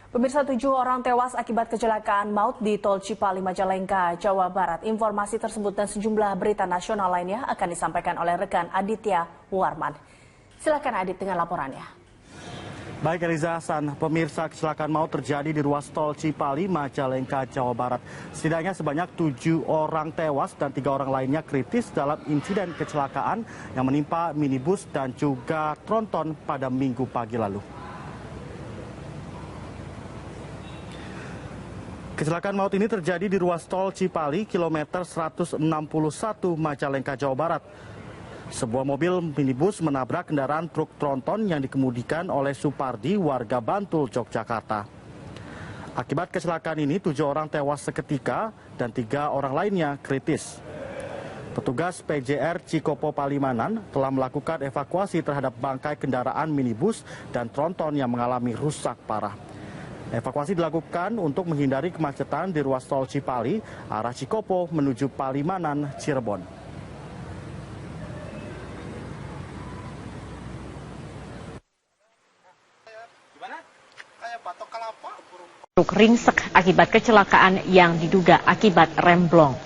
Pemirsa, 7 orang tewas akibat kecelakaan maut di Tol Cipali, Majalengka, Jawa Barat. Informasi tersebut dan sejumlah berita nasional lainnya akan disampaikan oleh rekan Aditya Warman. Silakan Adit dengan laporannya. Baik, Eliza Hasan, pemirsa, kecelakaan maut terjadi di ruas Tol Cipali, Majalengka, Jawa Barat. Setidaknya sebanyak 7 orang tewas dan 3 orang lainnya kritis dalam insiden kecelakaan yang menimpa minibus dan juga tronton pada Minggu pagi lalu. Kecelakaan maut ini terjadi di ruas Tol Cipali, kilometer 161 Majalengka, Jawa Barat. Sebuah mobil minibus menabrak kendaraan truk tronton yang dikemudikan oleh Supardi, warga Bantul, Yogyakarta. Akibat kecelakaan ini, 7 orang tewas seketika dan 3 orang lainnya kritis. Petugas PJR Cikopo Palimanan telah melakukan evakuasi terhadap bangkai kendaraan minibus dan tronton yang mengalami rusak parah. Evakuasi dilakukan untuk menghindari kemacetan di ruas Tol Cipali, arah Cikopo menuju Palimanan, Cirebon. Truk ringsek akibat kecelakaan yang diduga akibat remblong.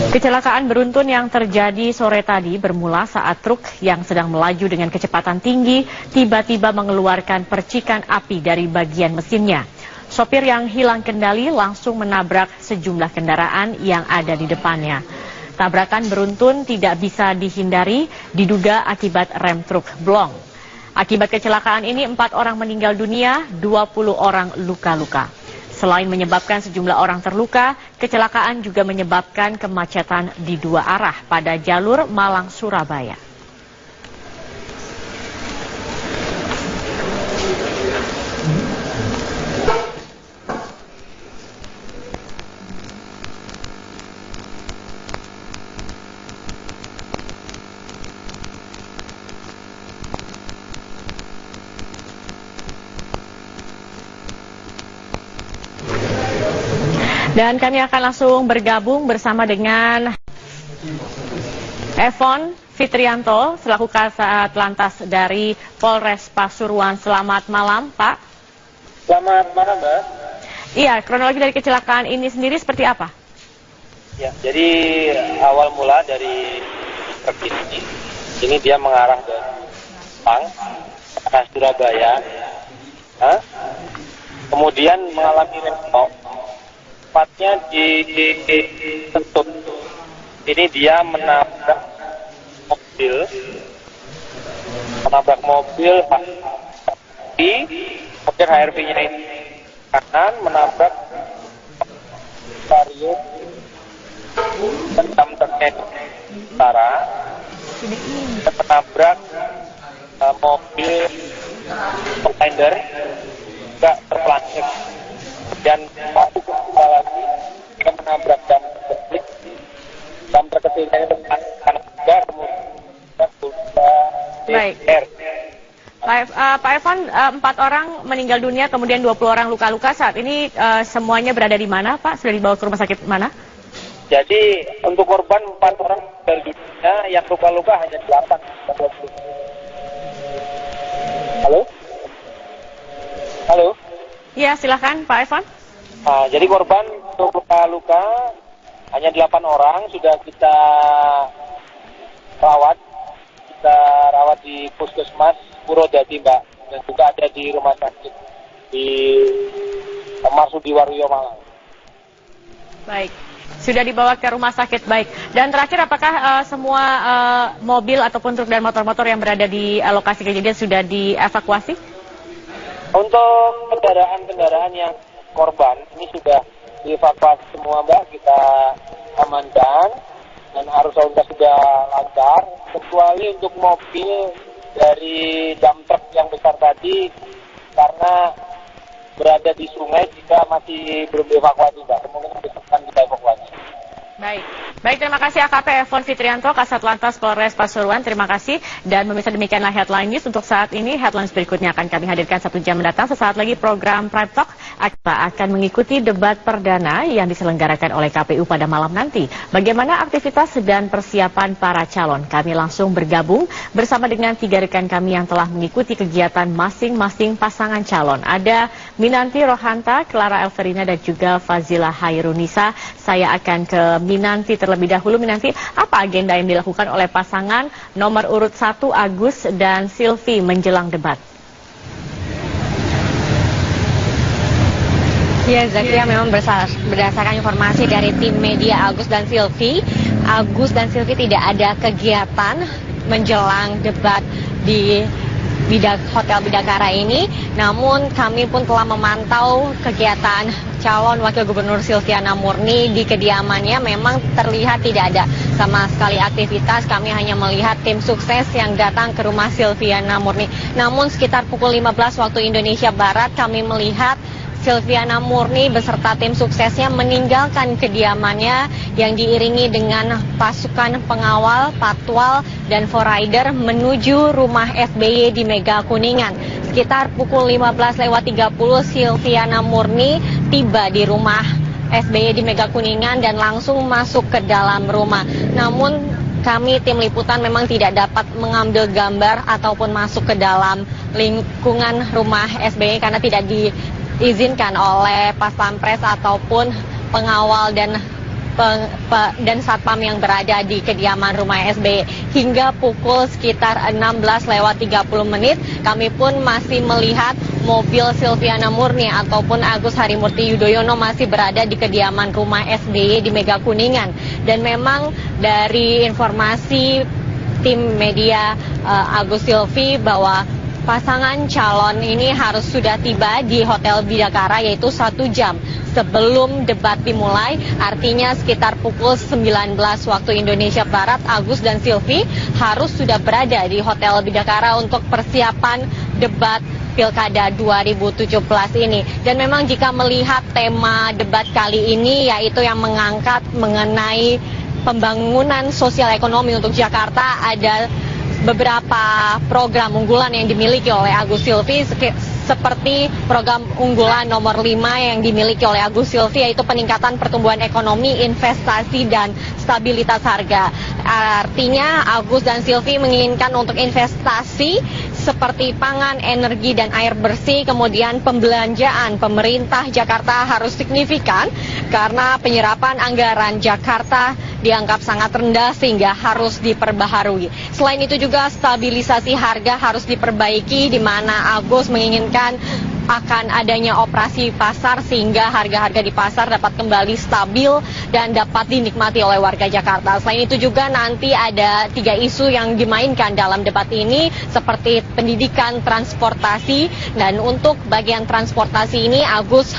Kecelakaan beruntun yang terjadi sore tadi bermula saat truk yang sedang melaju dengan kecepatan tinggi tiba-tiba mengeluarkan percikan api dari bagian mesinnya. Sopir yang hilang kendali langsung menabrak sejumlah kendaraan yang ada di depannya. Tabrakan beruntun tidak bisa dihindari, diduga akibat rem truk blong. Akibat kecelakaan ini 4 orang meninggal dunia, 20 orang luka-luka. Selain menyebabkan sejumlah orang terluka, kecelakaan juga menyebabkan kemacetan di 2 arah pada jalur Malang-Surabaya. Dan kami akan langsung bergabung bersama dengan Evon Fitrianto selaku Kasat Lantas dari Polres Pasuruan. Selamat malam, Pak. Selamat malam, Mbak. Iya, kronologi dari kecelakaan ini sendiri seperti apa? Ya, jadi awal mula dari truk ini dia mengarah ke Jepang, arah Surabaya. Kemudian mengalami remblong. Tepatnya di Sentut. Ini dia menabrak mobil mobil HRV-nya ini kanan menabrak Vario dan truknya utara dan menabrak mobil kontainer juga terpelancong. Dan satu lagi kita menabrak damper kecilnya depan kanan juga, kemudian baik. Pak Evan, 4 orang meninggal dunia, kemudian 20 orang luka-luka. Saat ini semuanya berada di mana, Pak? Sudah dibawa ke rumah sakit mana? Jadi untuk korban 4 orang meninggal dunia, yang luka-luka hanya 8. Halo? Halo? Ya, silakan Pak Evan. Jadi korban untuk luka-luka hanya 8 orang, sudah kita rawat di Puskesmas Purwodadi, Mbak, dan juga ada di rumah sakit di Marsudi Waluyo, Malang. Baik, sudah dibawa ke rumah sakit, baik. Dan terakhir, apakah semua mobil ataupun truk dan motor-motor yang berada di lokasi kejadian sudah dievakuasi? Untuk kendaraan-kendaraan yang korban ini sudah dievakuasi semua, Mbak, kita amankan dan arus lalu lintas sudah lancar, kecuali untuk mobil dari dump truck yang besar tadi karena berada di sungai jika masih belum dievakuasi, Mbak. Kemungkinan besok akan kita evakuasi. Baik, terima kasih AKP Evon Fitrianto, Kasat Lantas Polres Pasuruan. Terima kasih. Dan pemirsa, demikianlah Headline News untuk saat ini. Headlines berikutnya akan kami hadirkan 1 jam mendatang. Sesaat lagi program Prime Talk akan mengikuti debat perdana yang diselenggarakan oleh KPU pada malam nanti. Bagaimana aktivitas dan persiapan para calon? Kami langsung bergabung bersama dengan 3 rekan kami yang telah mengikuti kegiatan masing-masing pasangan calon. Ada Minanti Rohanta, Clara Elverina, dan juga Fazila Hairunisa. Saya akan ke Minanti terlebih dahulu. Minanti, apa agenda yang dilakukan oleh pasangan nomor urut 1 Agus dan Silvi menjelang debat? Ya, Zakia, memang berdasarkan informasi dari tim media Agus dan Silvi tidak ada kegiatan menjelang debat di Hotel Bidakara ini. Namun kami pun telah memantau kegiatan calon Wakil Gubernur Silviana Murni di kediamannya. Memang terlihat tidak ada sama sekali aktivitas. Kami hanya melihat tim sukses yang datang ke rumah Silviana Murni. Namun sekitar pukul 15 waktu Indonesia Barat kami melihat Silviana Murni beserta tim suksesnya meninggalkan kediamannya yang diiringi dengan pasukan pengawal, patwal, dan forrider menuju rumah SBY di Mega Kuningan. Sekitar pukul 15.30 Silviana Murni tiba di rumah SBY di Mega Kuningan dan langsung masuk ke dalam rumah. Namun kami tim liputan memang tidak dapat mengambil gambar ataupun masuk ke dalam lingkungan rumah SBY karena tidak diizinkan oleh Pas Pampres ataupun pengawal dan satpam yang berada di kediaman rumah SBY. Hingga pukul sekitar 16.30 kami pun masih melihat mobil Silviana Murni ataupun Agus Harimurti Yudhoyono masih berada di kediaman rumah SBY di Mega Kuningan. Dan memang dari informasi tim media Agus Silvi bahwa pasangan calon ini harus sudah tiba di Hotel Bidakara yaitu 1 jam sebelum debat dimulai. Artinya sekitar pukul 19 waktu Indonesia Barat, Agus dan Silvi harus sudah berada di Hotel Bidakara untuk persiapan debat Pilkada 2017 ini. Dan memang jika melihat tema debat kali ini yaitu yang mengangkat mengenai pembangunan sosial ekonomi untuk Jakarta, ada beberapa program unggulan yang dimiliki oleh Agus Silvi seperti program unggulan nomor 5 yang dimiliki oleh Agus Silvi yaitu peningkatan pertumbuhan ekonomi, investasi, dan stabilitas harga. Artinya Agus dan Silvi menginginkan untuk investasi seperti pangan, energi, dan air bersih. Kemudian pembelanjaan pemerintah Jakarta harus signifikan karena penyerapan anggaran Jakarta dianggap sangat rendah sehingga harus diperbaharui. Selain itu juga stabilisasi harga harus diperbaiki, di mana Agus menginginkan akan adanya operasi pasar sehingga harga-harga di pasar dapat kembali stabil dan dapat dinikmati oleh warga Jakarta. Selain itu juga nanti ada 3 isu yang dimainkan dalam debat ini seperti pendidikan, transportasi, dan untuk bagian transportasi ini Agus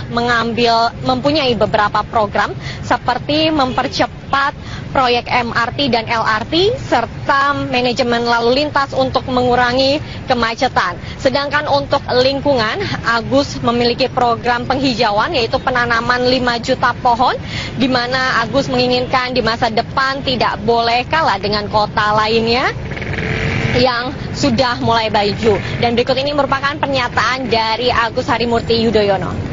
mempunyai beberapa program seperti mempercepat proyek MRT dan LRT serta manajemen lalu lintas untuk mengurangi kemacetan. Sedangkan untuk lingkungan, Agus memiliki program penghijauan yaitu penanaman 5 juta pohon, di mana Agus menginginkan di masa depan tidak boleh kalah dengan kota lainnya yang sudah mulai baju. Dan berikut ini merupakan pernyataan dari Agus Harimurti Yudhoyono.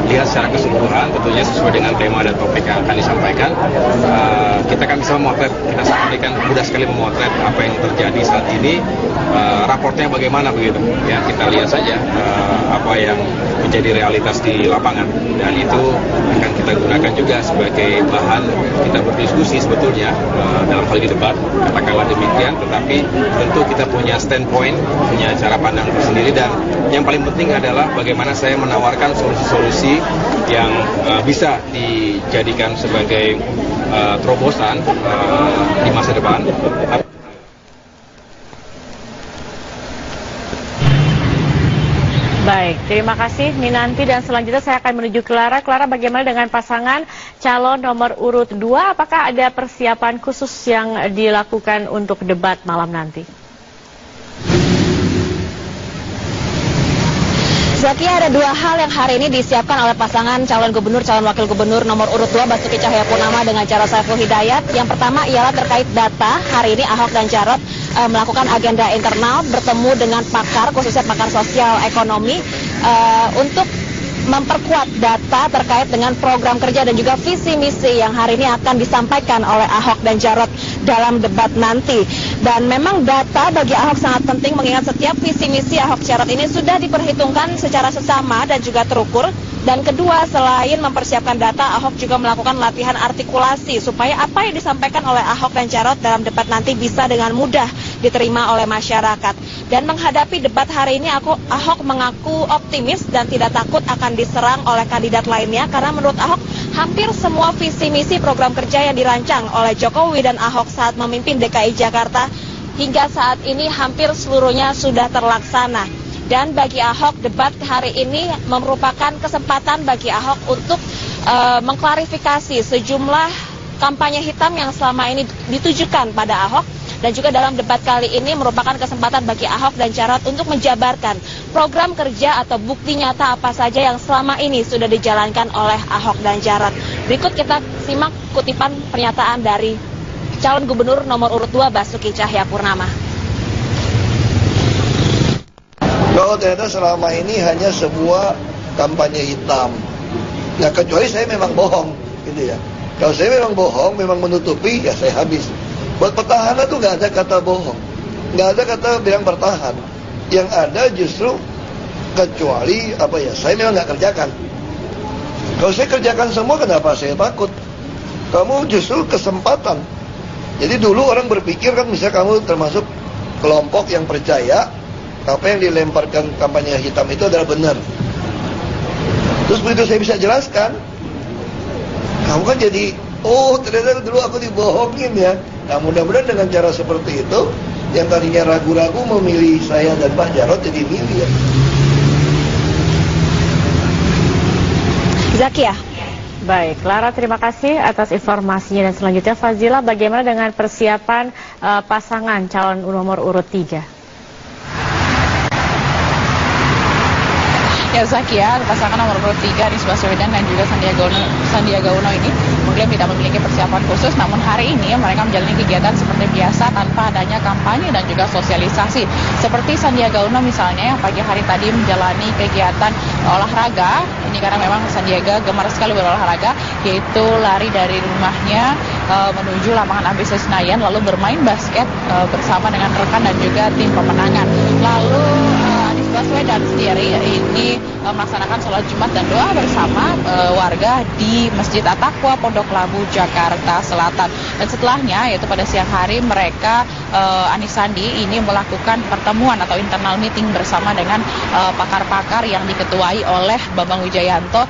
Lihat secara keseluruhan, tentunya sesuai dengan tema dan topik yang akan disampaikan. Kita kan bisa memotret, kita saat ini kan mudah sekali memotret apa yang terjadi saat ini, raportnya bagaimana begitu. Ya, kita lihat saja apa yang menjadi realitas di lapangan, dan itu akan kita gunakan juga sebagai bahan kita berdiskusi sebetulnya dalam hal ini debat, katakanlah demikian. Tetapi tentu kita punya standpoint, punya cara pandang tersendiri, dan yang paling penting adalah bagaimana saya menawarkan solusi-solusi yang bisa dijadikan sebagai terobosan di masa depan. Baik, terima kasih Minanti, dan selanjutnya saya akan menuju Clara. Clara, bagaimana dengan pasangan calon nomor urut 2? Apakah ada persiapan khusus yang dilakukan untuk debat malam nanti? Zaki, ada dua hal yang hari ini disiapkan oleh pasangan calon gubernur, calon wakil gubernur nomor urut 2 Basuki Cahayapurnama dengan Jarod Saiful Hidayat. Yang pertama ialah terkait data. Hari ini Ahok dan Jarod melakukan agenda internal, bertemu dengan pakar, khususnya pakar sosial ekonomi, untuk memperkuat data terkait dengan program kerja dan juga visi misi yang hari ini akan disampaikan oleh Ahok dan Jarod dalam debat nanti. Dan memang data bagi Ahok sangat penting, mengingat setiap visi misi Ahok Jarod ini sudah diperhitungkan secara sesama dan juga terukur. Dan kedua, selain mempersiapkan data, Ahok juga melakukan latihan artikulasi supaya apa yang disampaikan oleh Ahok dan Jarod dalam debat nanti bisa dengan mudah diterima oleh masyarakat. Dan menghadapi debat hari ini, Ahok mengaku optimis dan tidak takut akan diserang oleh kandidat lainnya, karena menurut Ahok hampir semua visi misi program kerja yang dirancang oleh Jokowi dan Ahok saat memimpin DKI Jakarta hingga saat ini hampir seluruhnya sudah terlaksana. Dan bagi Ahok, debat hari ini merupakan kesempatan bagi Ahok untuk mengklarifikasi sejumlah kampanye hitam yang selama ini ditujukan pada Ahok. Dan juga dalam debat kali ini merupakan kesempatan bagi Ahok dan Jarod untuk menjabarkan program kerja atau bukti nyata apa saja yang selama ini sudah dijalankan oleh Ahok dan Jarod. Berikut kita simak kutipan pernyataan dari calon gubernur nomor urut 2 Basuki Cahayapurnama. Kalau ternyata selama ini hanya sebuah kampanye hitam. Nah, kecuali saya memang bohong, gitu ya. Kalau saya memang bohong, memang menutupi, ya saya habis. Buat petahana tuh nggak ada kata bohong, nggak ada kata bilang bertahan. Yang ada justru kecuali apa ya? Saya memang nggak kerjakan. Kalau saya kerjakan semua, kenapa saya takut? Kamu justru kesempatan. Jadi dulu orang berpikir kan, misalnya kamu termasuk kelompok yang percaya apa yang dilemparkan kampanye hitam itu adalah benar. Terus begitu saya bisa jelaskan, kamu kan jadi, oh ternyata dulu aku dibohongin ya. Nah, mudah-mudahan dengan cara seperti itu, yang tadinya ragu-ragu memilih saya dan Pak Jarod jadi milih ya. Zaki ya. Baik, Lara, terima kasih atas informasinya. Dan selanjutnya Fazila, bagaimana dengan persiapan pasangan calon nomor urut 3? Ya Zaki, ya, pasangan nomor urut 3 Anies Baswedan dan juga Sandiaga Uno ini mengklaim tidak memiliki persiapan khusus, namun hari ini mereka menjalani kegiatan seperti biasa tanpa adanya kampanye dan juga sosialisasi. Seperti Sandiaga Uno misalnya yang pagi hari tadi menjalani kegiatan olahraga, ini karena memang Sandiaga gemar sekali berolahraga, yaitu lari dari rumahnya menuju lapangan ABC Senayan lalu bermain basket bersama dengan rekan dan juga tim pemenangan. Lalu Anies Baswedan sendiri ini melaksanakan sholat Jumat dan doa bersama warga di Masjid At-Taqwa Pondok Labu, Jakarta Selatan. Dan setelahnya, yaitu pada siang hari, mereka Anies Sandi ini melakukan pertemuan atau internal meeting bersama dengan pakar-pakar yang diketuai oleh Bambang Wijayanto,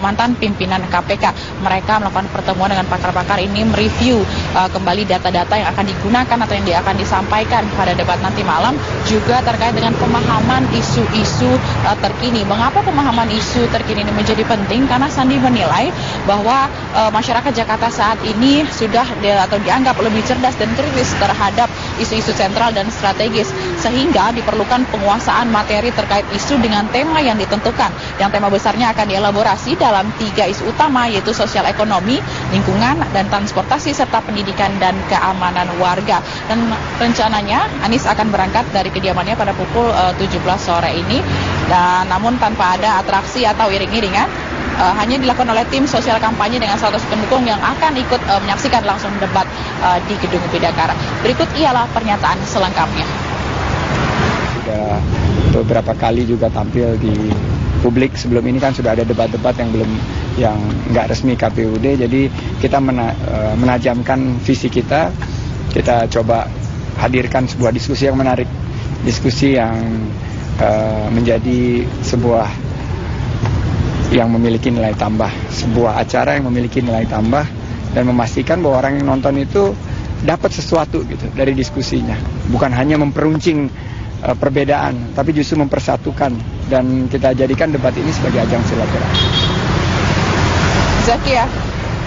mantan pimpinan KPK. Mereka melakukan pertemuan dengan pakar-pakar ini mereview kembali data-data yang akan digunakan atau yang akan disampaikan pada debat nanti malam, juga terkait dengan pemahaman isu-isu terkini. Mengapa pemahaman isu terkini ini menjadi penting? Karena Sandi menilai bahwa masyarakat Jakarta saat ini sudah atau dianggap lebih cerdas dan kritis terhadap isu-isu sentral dan strategis, sehingga diperlukan penguasaan materi terkait isu dengan tema yang ditentukan. Yang tema besarnya akan dielaborasi dalam 3 isu utama, yaitu sosial ekonomi, lingkungan, dan transportasi, serta pendidikan dan keamanan warga. Dan rencananya Anies akan berangkat dari kediamannya pada pukul 17 sore ini, dan namun tanpa ada atraksi atau iring-iringan, hanya dilakukan oleh tim sosial kampanye dengan 100 pendukung yang akan ikut menyaksikan langsung debat di Gedung Bidakara. Berikut ialah pernyataan selengkapnya. Sudah beberapa kali juga tampil di publik. Sebelum ini kan sudah ada debat-debat yang nggak resmi KPUD, jadi kita menajamkan visi kita coba hadirkan sebuah diskusi yang menarik, diskusi yang menjadi sebuah yang memiliki nilai tambah, sebuah acara yang memiliki nilai tambah, dan memastikan bahwa orang yang nonton itu dapat sesuatu gitu dari diskusinya, bukan hanya memperuncing perbedaan, tapi justru mempersatukan, dan kita jadikan debat ini sebagai ajang silaturahmi. Zaki ya.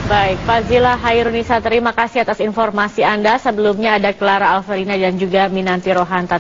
Baik, Fazila Hairunisa, terima kasih atas informasi Anda. Sebelumnya ada Clara Alverina dan juga Minanti Rohanta.